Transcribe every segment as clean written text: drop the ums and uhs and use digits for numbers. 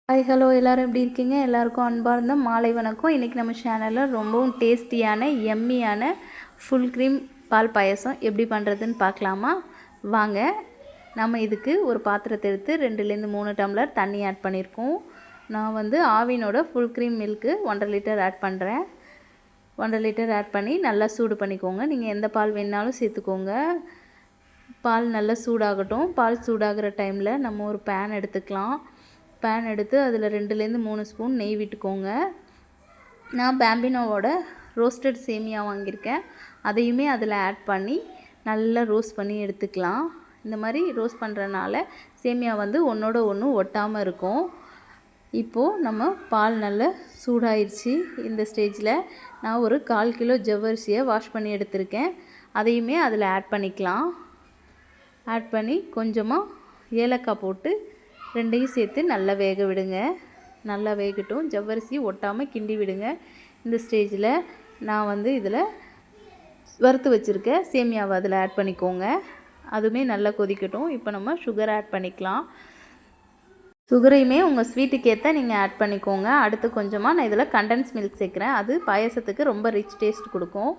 Hi hello எல்லோரும் எப்படி இருக்கீங்க? எல்லாருக்கும் அன்பார்ந்த மாலை வணக்கம். இன்றைக்கி நம்ம சேனலில் ரொம்பவும் டேஸ்டியான எம்மியான ஃபுல் க்ரீம் பால் பாயசம் எப்படி பண்ணுறதுன்னு பார்க்கலாமா? வாங்க. நம்ம இதுக்கு ஒரு பாத்திரத்தை எடுத்து 2லேருந்து 3 டம்ளர் தண்ணி ஆட் பண்ணியிருக்கோம். நான் வந்து ஆவினோட full cream milk 1.5 litre add பண்ணுறேன். 1.5 லிட்டர் ஆட் பண்ணி நல்லா சூடு பண்ணிக்கோங்க. நீங்கள் எந்த பால் வேணாலும் சேர்த்துக்கோங்க. பால் நல்லா சூடாகட்டும். பால் சூடாகிற டைமில் நம்ம ஒரு பேன் எடுத்துக்கலாம். பேன் எடுத்து அதில் 2லேருந்து 3 ஸ்பூன் நெய் விட்டுக்கோங்க. நான் பேம்பினோவோட ரோஸ்டட் சேமியா வாங்கியிருக்கேன். அதையுமே அதில் ஆட் பண்ணி நல்லா ரோஸ்ட் பண்ணி எடுத்துக்கலாம். இந்த மாதிரி ரோஸ்ட் பண்ணுறனால சேமியா வந்து ஒன்றோட ஒன்று ஒட்டாமல் இருக்கும். இப்போது நம்ம பால் நல்லா சூடாயிருச்சு. இந்த ஸ்டேஜில் நான் ஒரு 1/4 கிலோ ஜவ்வரிசியை வாஷ் பண்ணி எடுத்திருக்கேன். அதையுமே அதில் ஆட் பண்ணிக்கலாம். ஆட் பண்ணி கொஞ்சமாக ஏலக்காய் போட்டு 2யும் சேர்த்து நல்லா வேக விடுங்க. நல்லா வேகட்டும். ஜவ்வரிசி ஒட்டாமல் கிண்டி விடுங்க. இந்த ஸ்டேஜில் நான் வந்து இதில் வறுத்து வச்சுருக்க சேமியாவை அதில் ஆட் பண்ணிக்கோங்க. அதுவுமே நல்லா கொதிக்கட்டும். இப்போ நம்ம சுகர் ஆட் பண்ணிக்கலாம். சுகரையுமே உங்கள் ஸ்வீட்டுக்கு ஏற்ற நீங்கள் ஆட் பண்ணிக்கோங்க. அடுத்து கொஞ்சமாக நான் இதில் கண்டென்ஸ் மில்க் சேர்க்குறேன். அது பாயசத்துக்கு ரொம்ப ரிச் டேஸ்ட் கொடுக்கும்.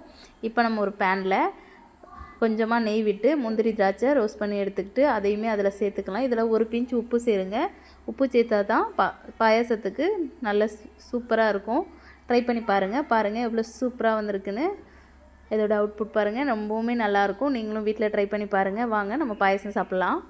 இப்போ நம்ம ஒரு பேனில் கொஞ்சமாக நெய் விட்டு முந்திரி திராட்சை ரோஸ்ட் பண்ணி எடுத்துக்கிட்டு அதையுமே அதில் சேர்த்துக்கலாம். இதில் ஒரு பிஞ்ச் உப்பு சேருங்க. உப்பு சேர்த்தா தான் பாயாசத்துக்கு நல்ல சூப்பராக இருக்கும். ட்ரை பண்ணி பாருங்கள் எவ்வளோ சூப்பராக வந்திருக்குன்னு. இதோட அவுட்புட் பாருங்கள், ரொம்பவுமே நல்லாயிருக்கும். நீங்களும் வீட்டில் ட்ரை பண்ணி பாருங்கள். வாங்க நம்ம பாயசம் சாப்பிட்லாம்.